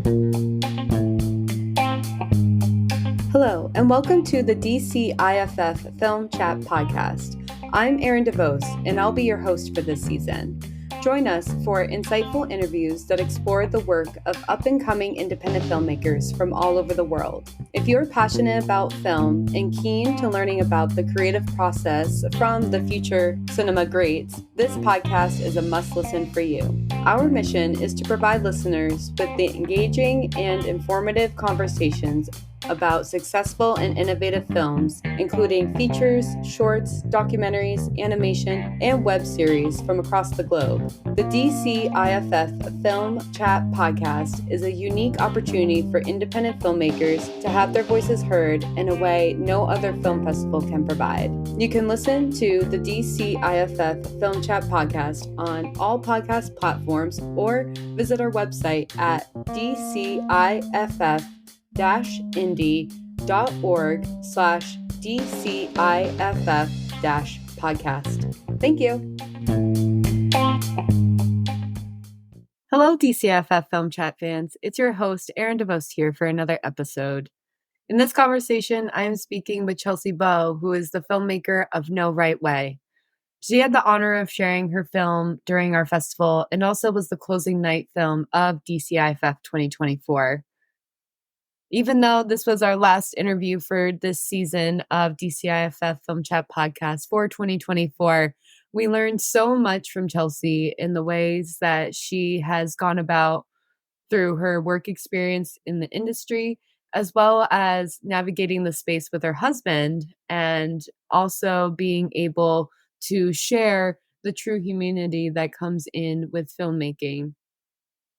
Hello, and welcome to the DCIFF Film Chat Podcast. I'm Erin DeVos, and I'll be your host for this season. Join us for insightful interviews that explore the work of up-and-coming independent filmmakers from all over the world. If you're passionate about film and keen to learning about the creative process from the future cinema greats, this podcast is a must-listen for you. Our mission is to provide listeners with the engaging and informative conversations about successful and innovative films, including features, shorts, documentaries, animation, and web series from across the globe. The DCIFF Film Chat Podcast is a unique opportunity for independent filmmakers to have their voices heard in a way no other film festival can provide. You can listen to the DCIFF Film Chat Podcast on all podcast platforms or visit our website at DCIFF-indie.org/DCIFF-podcast. Thank you. Hello, DCIFF Film Chat fans. It's your host, Erin DeVos, here for another episode. In this conversation, I am speaking with Chelsea Bowe, who is the filmmaker of No Right Way. She had the honor of sharing her film during our festival and also was the closing night film of DCIFF 2024. Even though this was our last interview for this season of DCIFF Film Chat Podcast for 2024, we learned so much from Chelsea in the ways that she has gone about through her work experience in the industry, as well as navigating the space with her husband and also being able to share the true humanity that comes in with filmmaking.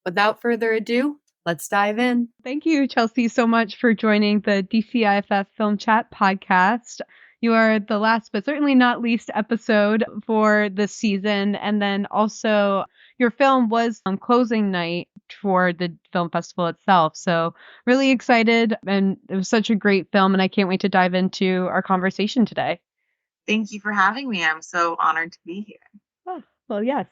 Without further ado, let's dive in. Thank you, Chelsea, so much for joining the DCIFF Film Chat Podcast. You are the last, but certainly not least, episode for this season. And then also, your film was on closing night for the film festival itself. So really excited. And it was such a great film. And I can't wait to dive into our conversation today. Thank you for having me. I'm so honored to be here. Oh, well, yes,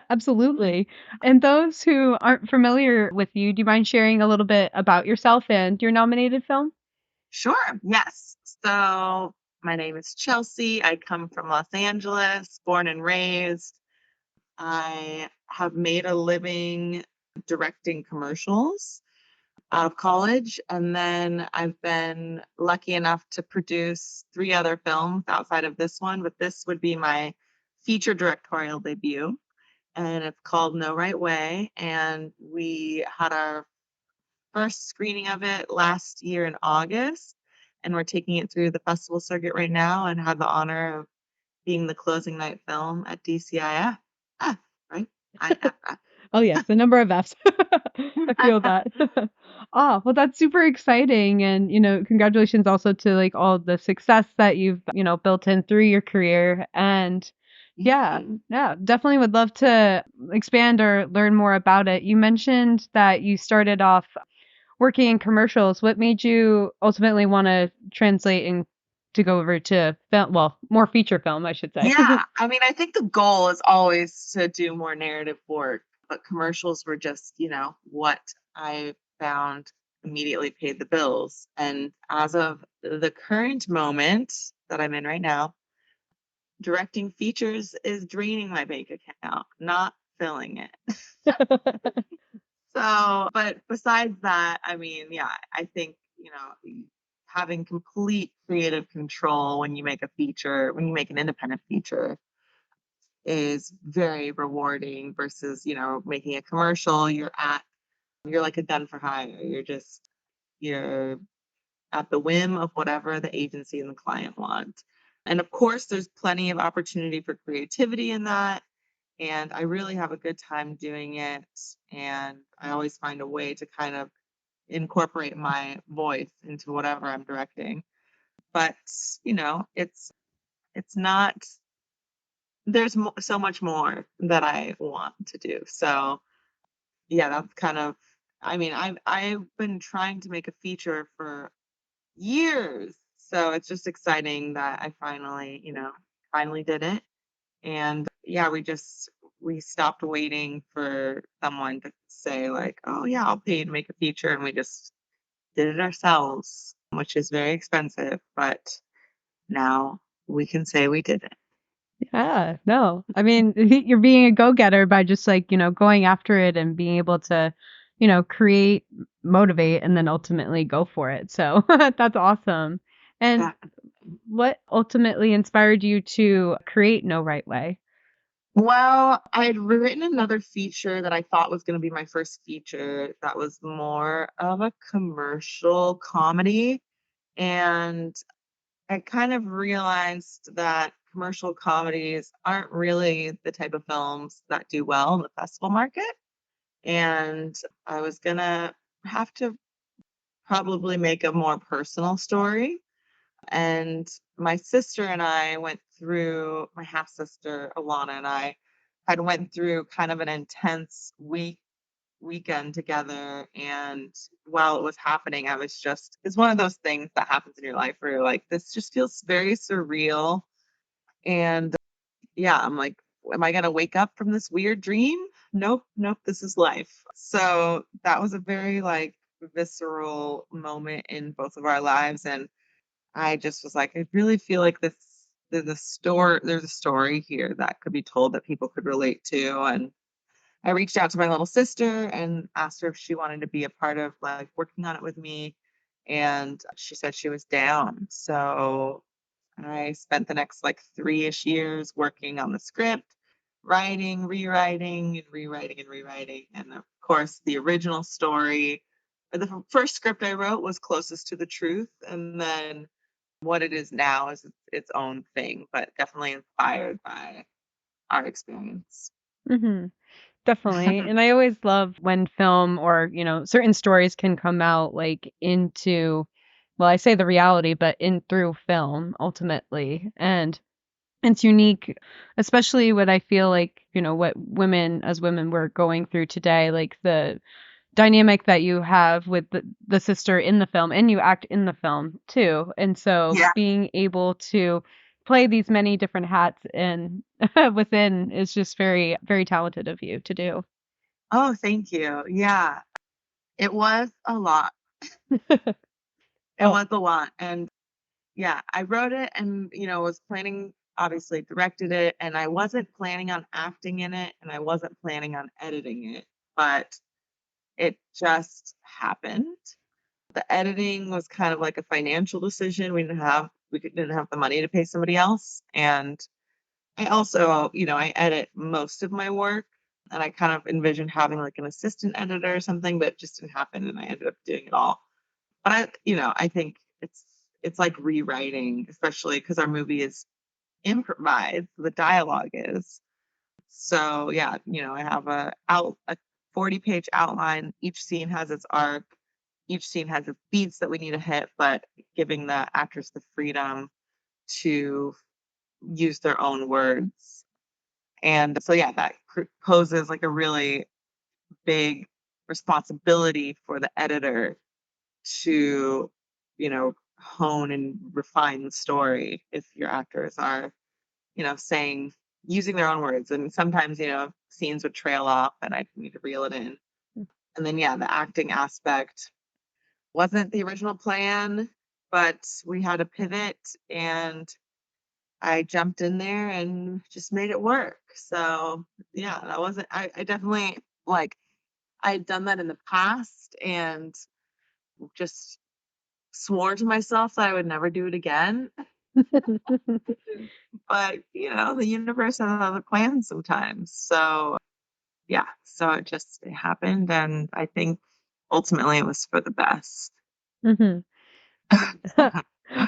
absolutely. And those who aren't familiar with you, do you mind sharing a little bit about yourself and your nominated film? Sure. Yes. So my name is Chelsea. I come from Los Angeles, born and raised. I have made a living directing commercials out of college. And then I've been lucky enough to produce 3 other films outside of this one, but this would be my feature directorial debut. And it's called No Right Way. And we had our first screening of it last year in August. And we're taking it through the festival circuit right now and had the honor of being the closing night film at DCIF. Right? IFF. Oh, yes, the number of Fs. I feel that. Oh, well, that's super exciting. And, congratulations also to like all the success that you've, built in through your career. And yeah, definitely would love to expand or learn more about it. You mentioned that you started off working in commercials. What made you ultimately want to translate and to go over to film, well, more feature film, I should say? Yeah, I mean, I think the goal is always to do more narrative work, but commercials were just, what I found immediately paid the bills. And as of the current moment that I'm in right now, directing features is draining my bank account, not filling it. So, but besides that, I mean, yeah, I think, having complete creative control when you make a feature, when you make an independent feature, is very rewarding versus, making a commercial. You're like a gun for hire. You're at the whim of whatever the agency and the client want. And of course, there's plenty of opportunity for creativity in that. And I really have a good time doing it. And I always find a way to kind of incorporate my voice into whatever I'm directing. But, it's not, there's so much more that I want to do. So yeah, that's kind of, I mean, I've been trying to make a feature for years. So it's just exciting that I finally did it. And yeah, we stopped waiting for someone to say like, "Oh yeah, I'll pay you to make a feature," and we just did it ourselves, which is very expensive, but now we can say we did it. Yeah, no. I mean, you're being a go-getter by just like, going after it and being able to, create, motivate, and then ultimately go for it. So that's awesome. And Yeah. what ultimately inspired you to create No Right Way? Well, I had written another feature that I thought was going to be my first feature that was more of a commercial comedy. And I kind of realized that commercial comedies aren't really the type of films that do well in the festival market. And I was going to have to probably make a more personal story. And my sister and I went through, my half sister Alana and I had went through kind of an intense weekend together. And while it was happening, I was just, it's one of those things that happens in your life where you're like, this just feels very surreal. And yeah, I'm like, am I gonna wake up from this weird dream? Nope, nope, this is life. So that was a very like visceral moment in both of our lives. And I just was like, I really feel like there's a story here that could be told that people could relate to. And I reached out to my little sister and asked her if she wanted to be a part of like working on it with me. And she said she was down. So I spent the next like 3-ish years working on the script, writing, rewriting, and rewriting and rewriting. And of course, the original story, or the first script I wrote was closest to the truth. And then what it is now is its own thing, but definitely inspired by our experience. Hmm. Definitely. And I always love when film or, certain stories can come out like into, well, I say the reality, but in through film ultimately. And it's unique, especially what I feel like, what women as women we're going through today, like the dynamic that you have with the sister in the film and you act in the film too. And so Yeah. being able to play these many different hats and within is just very, very talented of you to do. Oh, thank you. Yeah. It was a lot. It Oh, was a lot. And yeah, I wrote it and, was planning, obviously directed it, and I wasn't planning on acting in it and I wasn't planning on editing it, but it just happened. The editing was kind of like a financial decision. Didn't have the money to pay somebody else. And I also, I edit most of my work and I kind of envisioned having like an assistant editor or something, but it just didn't happen and I ended up doing it all. But I think it's like rewriting, especially because our movie is improvised, the dialogue is. So yeah, I have a 40-page outline. Each scene has its arc. Each scene has its beats that we need to hit, but giving the actors the freedom to use their own words. And so yeah, that poses like a really big responsibility for the editor to, hone and refine the story if your actors are, saying, using their own words. And sometimes, scenes would trail off and I need to reel it in. And then, yeah, the acting aspect wasn't the original plan, but we had a pivot and I jumped in there and just made it work. So, yeah, that wasn't, I definitely like, I had done that in the past and just swore to myself that I would never do it again. But, the universe has other plans sometimes. So, yeah, so it happened. And I think ultimately it was for the best. hmm.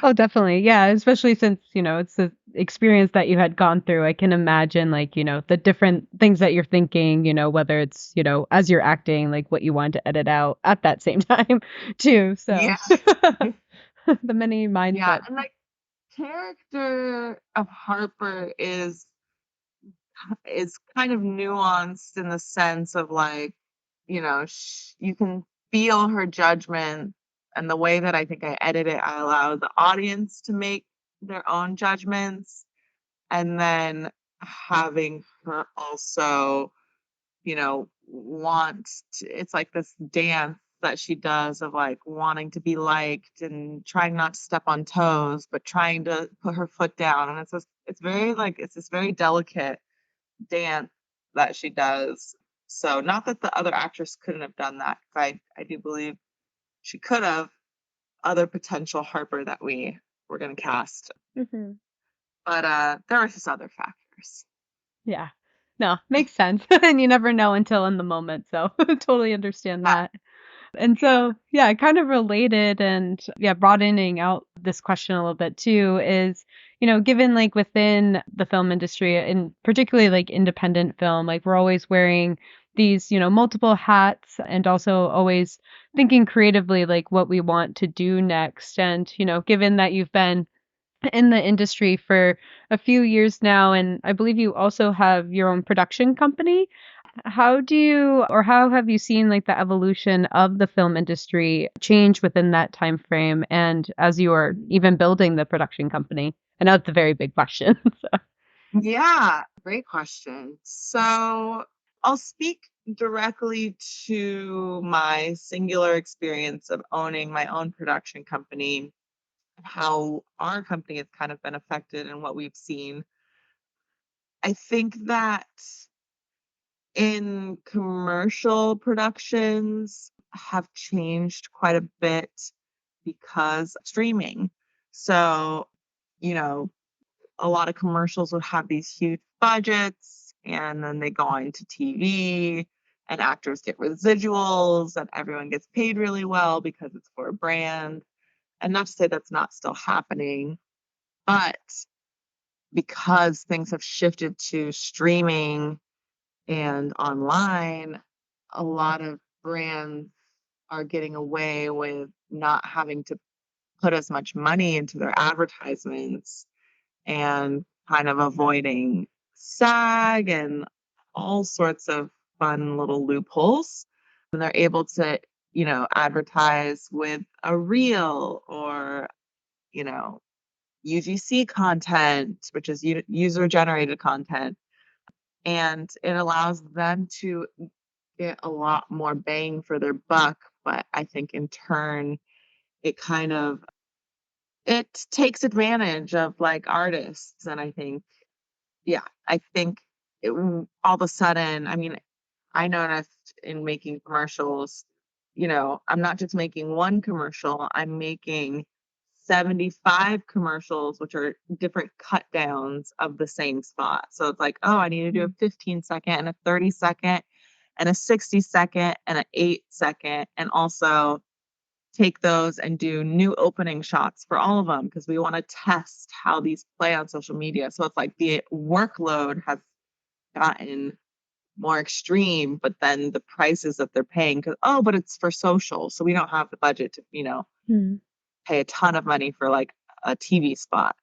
Oh, definitely. Yeah, especially since, it's the experience that you had gone through. I can imagine like, the different things that you're thinking, whether it's, as you're acting, like what you want to edit out at that same time too. Yeah. So the many Yeah. mindsets. And the character of Harper is kind of nuanced in the sense of like, you can feel her judgment. And the way that I think I edit it, I allow the audience to make their own judgments. And then having her also, it's like this dance that she does of like wanting to be liked and trying not to step on toes, but trying to put her foot down. And it's this very delicate dance that she does. So not that the other actress couldn't have done that, 'cause I do believe she could have, other potential Harper that we were going to cast. Hmm. But there are just other factors. Yeah. No, makes sense. And you never know until in the moment. So totally understand Yeah. that. And so, yeah, kind of related and yeah, broadening out this question a little bit too is, given like within the film industry and particularly like independent film, like we're always wearing these, multiple hats and also always thinking creatively like what we want to do next. And, given that you've been in the industry for a few years now, and I believe you also have your own production company. How have you seen like the evolution of the film industry change within that time frame and as you are even building the production company? I know it's a very big question. So. Yeah, great question. So I'll speak directly to my singular experience of owning my own production company, how our company has kind of been affected and what we've seen. I think that in commercial productions have changed quite a bit because of streaming. So, you know, a lot of commercials would have these huge budgets and then they go on to TV and actors get residuals and everyone gets paid really well because it's for a brand. And not to say that's not still happening, but because things have shifted to streaming and online, a lot of brands are getting away with not having to put as much money into their advertisements and kind of avoiding SAG and all sorts of fun little loopholes. And they're able to, advertise with a reel or, you know, UGC content, which is user generated content. And it allows them to get a lot more bang for their buck. But I think in turn, it kind of it takes advantage of like artists. And I think, yeah, I think all of a sudden, I mean, I noticed in making commercials, I'm not just making one commercial, I'm making 75 commercials, which are different cut downs of the same spot. So it's like, oh, I need to do a 15-second and a 30-second and a 60-second and an 8-second. And also take those and do new opening shots for all of them because we want to test how these play on social media. So it's like the workload has gotten more extreme, but then the prices that they're paying because but it's for social, so we don't have the budget to Hmm. pay a ton of money for like a TV spot.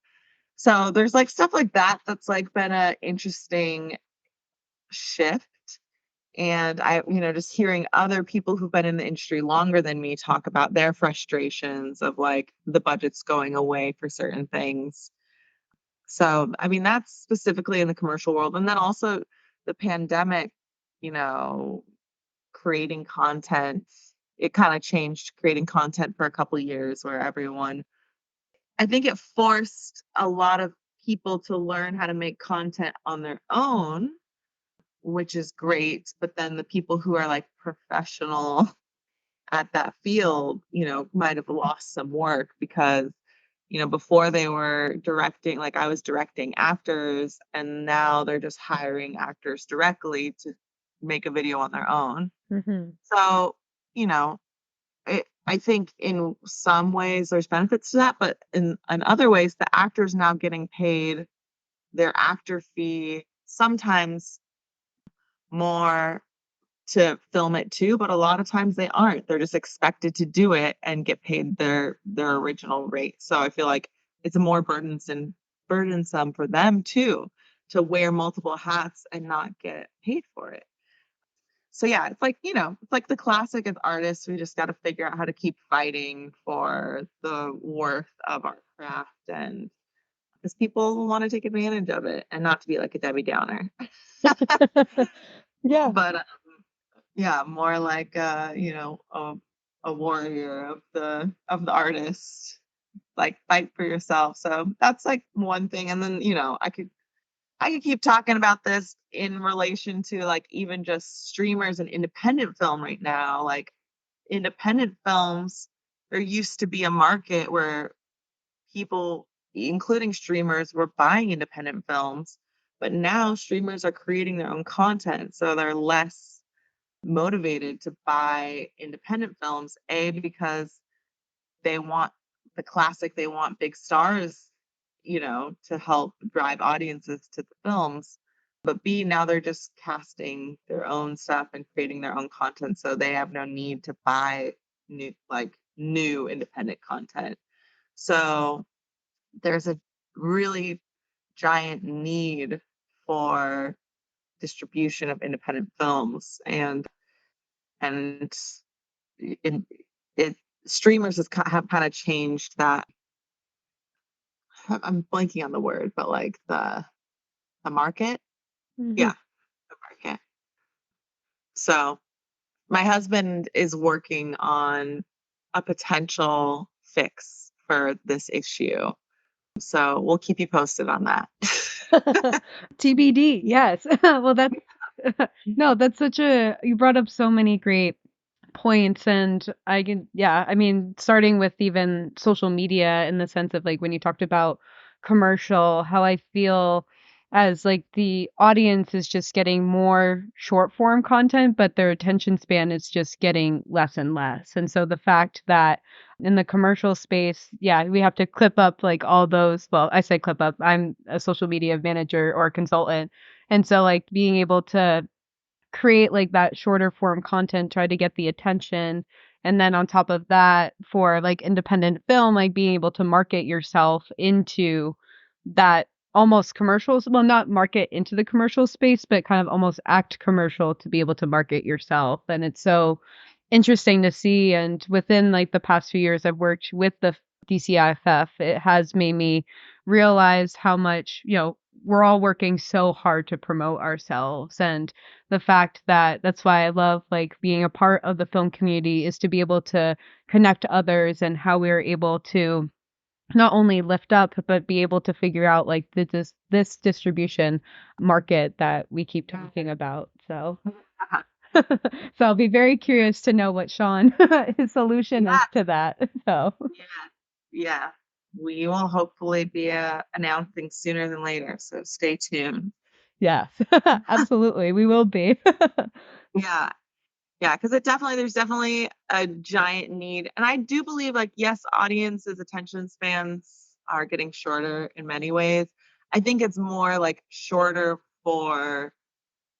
So there's like stuff like that that's like been a interesting shift. And I, just hearing other people who've been in the industry longer than me talk about their frustrations of like the budgets going away for certain things. So, I mean, that's specifically in the commercial world. And then also the pandemic, you know, creating content, it kind of changed creating content for a couple of years where I think it forced a lot of people to learn how to make content on their own, which is great. But then the people who are like professional at that field, might have lost some work because, before they were directing, like I was directing actors, and now they're just hiring actors directly to make a video on their own. Hmm. So, you know, I think in some ways there's benefits to that, but in other ways, the actor's now getting paid their actor fee, sometimes more to film it too, but a lot of times they aren't. They're just expected to do it and get paid their original rate. So I feel like it's more burdensome for them too to wear multiple hats and not get paid for it. So yeah, it's like, it's like the classic as artists, we just got to figure out how to keep fighting for the worth of our craft and because people want to take advantage of it, and not to be like a Debbie Downer. Yeah. But yeah, more like a warrior of the artist, like fight for yourself. So that's like one thing. And then, I could keep talking about this in relation to like even just streamers and independent film right now. Like independent films, there used to be a market where people, including streamers, were buying independent films, but now streamers are creating their own content, so they're less motivated to buy independent films. A, because they want the classic, they want big stars, to help drive audiences to the films. But B, now they're just casting their own stuff and creating their own content, so they have no need to buy new independent content. So there's a really giant need for distribution of independent films, and it, it streamers have kind of changed that. I'm blanking on the word, but like the market. Mhm. Yeah, the market. So my husband is working on a potential fix for this issue, so we'll keep you posted on that. TBD, yes. Well, that's no, that's you brought up so many great points, and yeah, I mean, starting with even social media in the sense of like when you talked about commercial, how I feel as like the audience is just getting more short form content, but their attention span is just getting less and less. And so the fact that in the commercial space, yeah, we have to clip up like all those. Well, I say clip up. I'm a social media manager or consultant. And so like being able to create like that shorter form content, try to get the attention. And then on top of that, for like independent film, like being able to market yourself into that almost commercials, well, not market into the commercial space, but kind of almost act commercial to be able to market yourself. And it's so interesting to see. And within like the past few years, I've worked with the DCIFF. It has made me realize how much, we're all working so hard to promote ourselves, and the fact that that's why I love like being a part of the film community is to be able to connect to others, and how we're able to not only lift up but be able to figure out like this distribution market that we keep talking about. So so I'll be very curious to know what Sean his solution is Yeah, to that. So yeah, yeah. We will hopefully be announcing sooner than later, so stay tuned. yes, absolutely, we will be. Yeah, yeah, because there's definitely a giant need, and I do believe, like, yes, audiences' attention spans are getting shorter in many ways. I think it's more like shorter for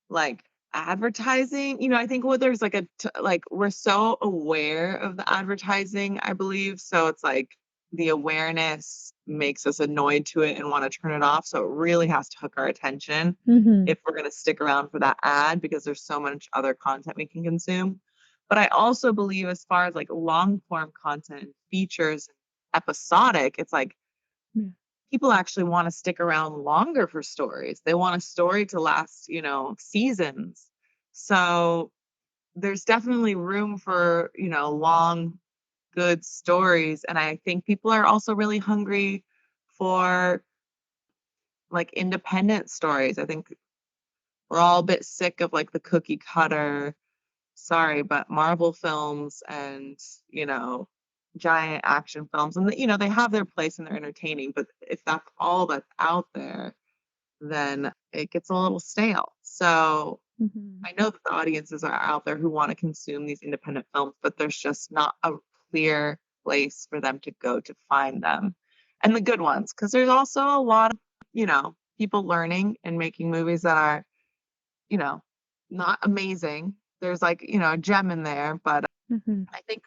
like advertising. I think what there's like like we're so aware of the advertising, I believe. So it's like the awareness makes us annoyed to it and want to turn it off. So it really has to hook our attention Hmm. if we're going to stick around for that ad, because there's so much other content we can consume. But I also believe, as far as like long form content, features, episodic, it's like people actually want to stick around longer for stories. They want a story to last, seasons. So there's definitely room for, long, good stories. And I think people are also really hungry for like independent stories. I think we're all a bit sick of like the cookie cutter, sorry, but Marvel films and, you know, giant action films. And, they have their place and they're entertaining. But if that's all that's out there, then it gets a little stale. So Hmm. I know that the audiences are out there who want to consume these independent films, but there's just not a clear place for them to go to find them, and the good ones, because there's also a lot of, people learning and making movies that are, you know, not amazing. There's like, a gem in there, but Hmm. I think,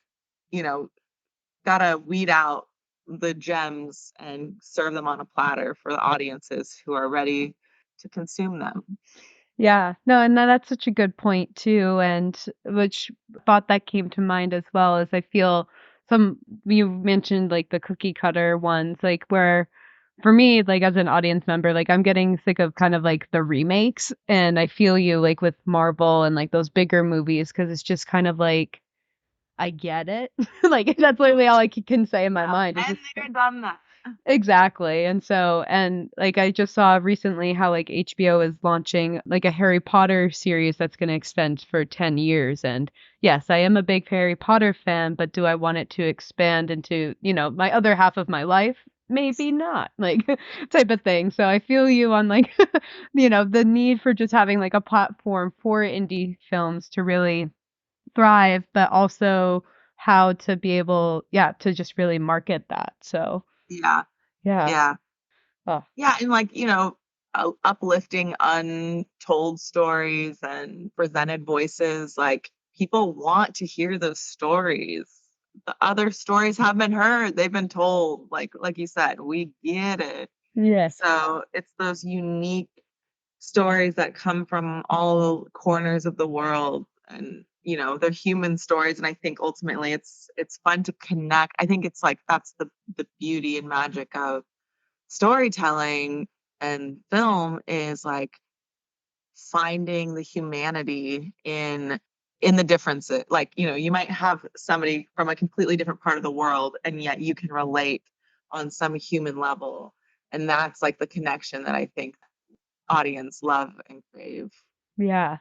you know, gotta weed out the gems and serve them on a platter for the audiences who are ready to consume them. Yeah, no, and that's such a good point too. And which thought that came to mind as well is I feel some you mentioned like the cookie cutter ones, like where for me, like as an audience member, like I'm getting sick of kind of like the remakes, and I feel you like with Marvel and like those bigger movies because it's just kind of like I get it. Like that's literally all I can say in my mind. It's And just they're done that. exactly. And so, and like I just saw recently how like HBO is launching like a Harry Potter series that's going to extend for 10 years. And yes, I am a big Harry Potter fan, but do I want it to expand into, my other half of my life? Maybe not, like type of thing. So I feel you on like, the need for just having like a platform for indie films to really thrive, but also how to be able, yeah, to just really market that. So, Yeah. yeah. Yeah. Oh, Yeah. And like, uplifting untold stories and presented voices. Like people want to hear those stories. The other stories have been heard, they've been told. Like you said, we get it. yes. So it's those unique stories that come from all corners of the world, and they're human stories. And I think ultimately it's fun to connect. I think it's like that's the beauty and magic of storytelling and film, is like finding the humanity in the differences. Like you might have somebody from a completely different part of the world, and yet you can relate on some human level, and that's like the connection that I think audience love and crave. Yeah.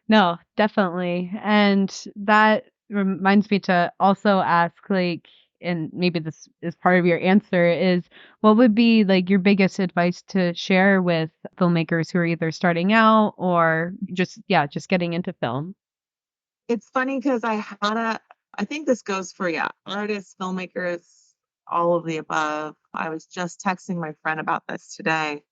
No, definitely. And that reminds me to also ask, like, and maybe this is part of your answer, is what would be like your biggest advice to share with filmmakers who are either starting out or just, yeah, just getting into film? It's funny because I think this goes for, yeah, artists, filmmakers, all of the above. I was just texting my friend about this today.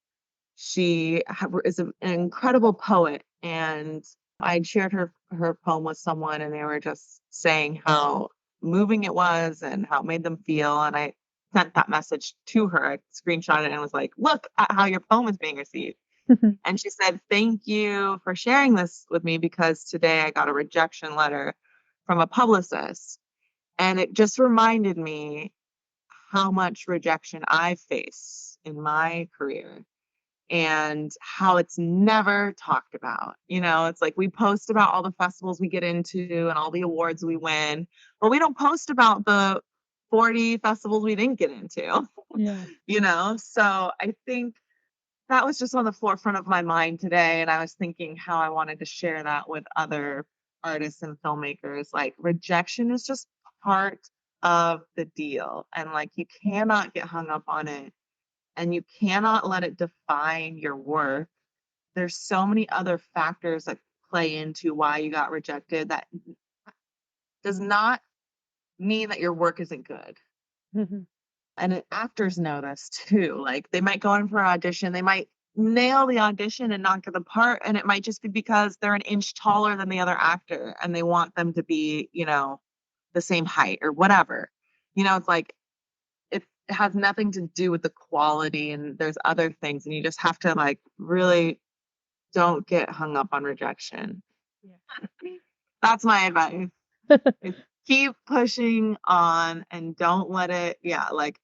Is an incredible poet, and I'd shared her poem with someone, and they were just saying how moving it was and how it made them feel. And I sent that message to her. I screenshot it and was like, "Look at how your poem is being received." And she said, "Thank you for sharing this with me, because today I got a rejection letter from a publicist." And it just reminded me how much rejection I face in my career, and how it's never talked about. It's like we post about all the festivals we get into and all the awards we win, but we don't post about the 40 festivals we didn't get into. Yeah. So I think that was just on the forefront of my mind today. And I was thinking how I wanted to share that with other artists and filmmakers. Like rejection is just part of the deal. And like you cannot get hung up on it, and you cannot let it define your work. There's so many other factors that play into why you got rejected. That does not mean that your work isn't good. And actors know this too. Like they might go in for an audition, they might nail the audition and not get the part, and it might just be because they're an inch taller than the other actor and they want them to be, the same height or whatever. It's like it has nothing to do with the quality, and there's other things, and you just have to like really don't get hung up on rejection. That's my advice. Is keep pushing on and don't let it, yeah, like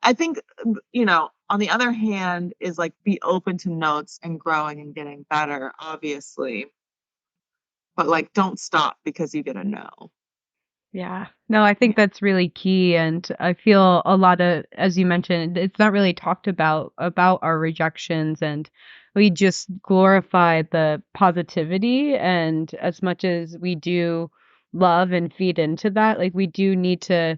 I think, on the other hand, is like be open to notes and growing and getting better, obviously. But like don't stop because you get a no. Yeah. No, I think that's really key. And I feel a lot of, as you mentioned, it's not really talked about our rejections, and we just glorify the positivity. And as much as we do love and feed into that, like we do need to,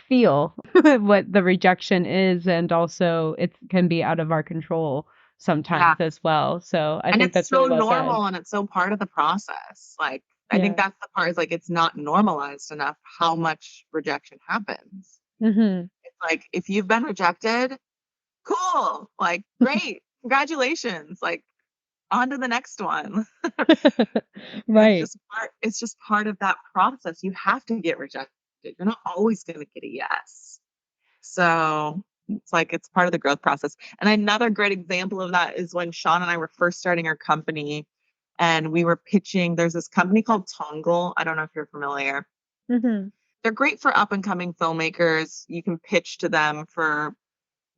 feel what the rejection is. And also it can be out of our control sometimes Yeah. as well. So I And think it's that's so really well said. normal and it's so part of the process. Like I think Yeah. that's the part, is like it's not normalized enough how much rejection happens. Hmm. It's like if you've been rejected, cool, like great, congratulations, like on to the next one. Right. It's just part of that process. You have to get rejected. You're not always going to get a yes. So it's like it's part of the growth process. And another great example of that is when Sean and I were first starting our company, and we were pitching. There's this company called Tongle. I don't know if you're familiar. Hmm. They're great for up and coming filmmakers. You can pitch to them for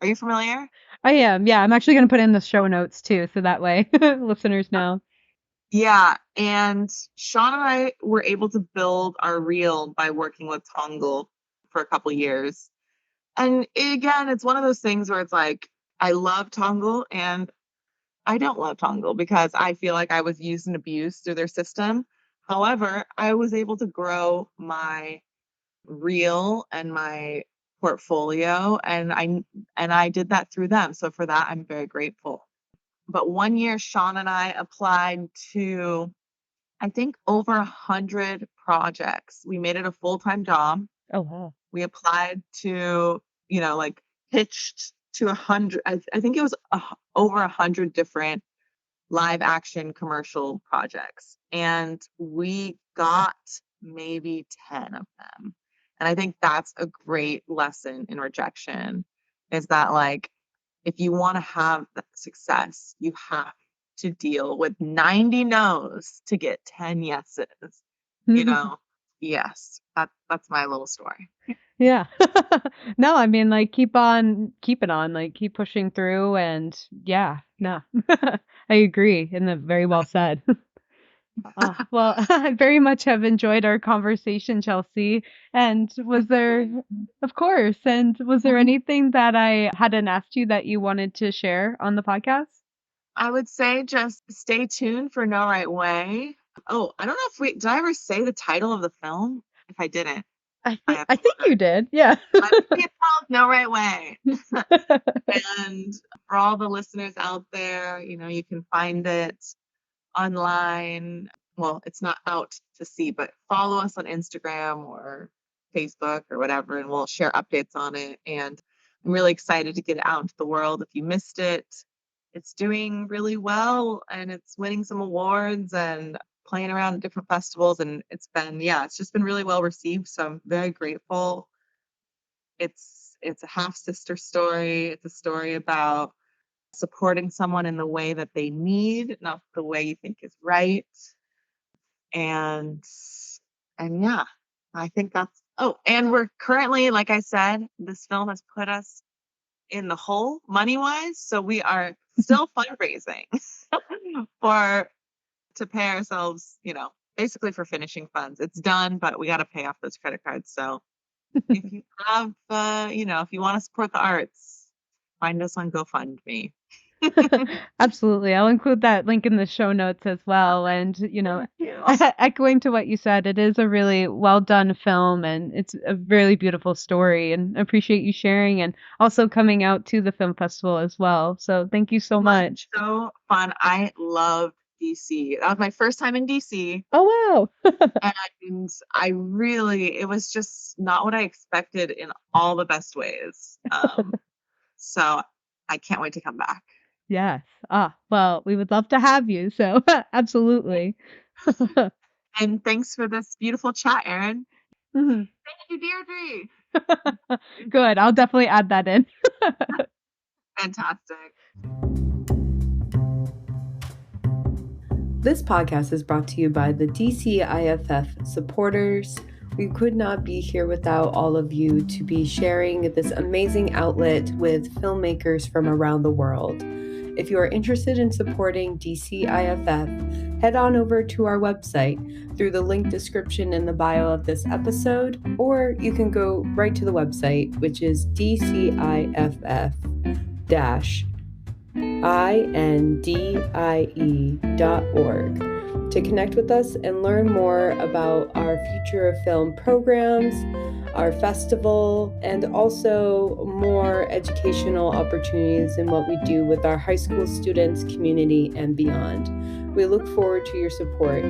Are you familiar? I am. Yeah, I'm actually going to put in the show notes too, so that way listeners know. Yeah, and Sean and I were able to build our reel by working with Tongle for a couple years. And again, it's one of those things where it's like, I love Tongle and I don't love Tongle because I feel like I was used and abused through their system. However, I was able to grow my reel and my portfolio, and I did that through them. So for that, I'm very grateful. But one year, Sean and I applied to, I think, over 100 projects. We made it a full-time job. Oh, wow. We applied to, like pitched to 100. I think it was over 100 different live action commercial projects. And we got maybe 10 of them. And I think that's a great lesson in rejection is that, like, if you want to have that success, you have to deal with 90 no's to get 10 yeses. Yes, that's my little story. Yeah. No, I mean, like, keep on keeping on, like, keep pushing through. And yeah, no, I agree. And very well said. Well, I very much have enjoyed our conversation, Chelsea. And of course, and was there anything that I hadn't asked you that you wanted to share on the podcast? I would say just stay tuned for No Right Way. Oh, I don't know if did I ever say the title of the film? If I didn't, I think you did. Yeah. I think it's called No Right Way. And for all the listeners out there, you can find it online. Well, it's not out to see, but follow us on Instagram or Facebook or whatever, and we'll share updates on it. And I'm really excited to get it out into the world. If you missed it, it's doing really well and it's winning some awards and playing around at different festivals. And it's just been really well received. So I'm very grateful. It's a half sister story. It's a story about supporting someone in the way that they need, not the way you think is right. And yeah, I think and we're currently, like I said, this film has put us in the hole money wise. So we are still fundraising to pay ourselves, basically for finishing funds. It's done, but we got to pay off those credit cards. So if you have, if you want to support the arts, find us on GoFundMe. Absolutely. I'll include that link in the show notes as well. And, echoing to what you said, it is a really well done film and it's a really beautiful story, and I appreciate you sharing and also coming out to the film festival as well. So thank you so much. So fun. I love DC. That was my first time in DC. Oh, wow. And it was just not what I expected in all the best ways. So I can't wait to come back. Yes. Well, we would love to have you. So absolutely. And thanks for this beautiful chat, Erin. Mm-hmm. Thank you, Deirdre. Good. I'll definitely add that in. Fantastic. This podcast is brought to you by the DCIFF supporters. We could not be here without all of you to be sharing this amazing outlet with filmmakers from around the world. If you are interested in supporting DCIFF, head on over to our website through the link description in the bio of this episode, or you can go right to the website, which is DCIFF-INDIE.org, to connect with us and learn more about our Future of Film programs, our festival, and also more educational opportunities in what we do with our high school students, community, and beyond. We look forward to your support.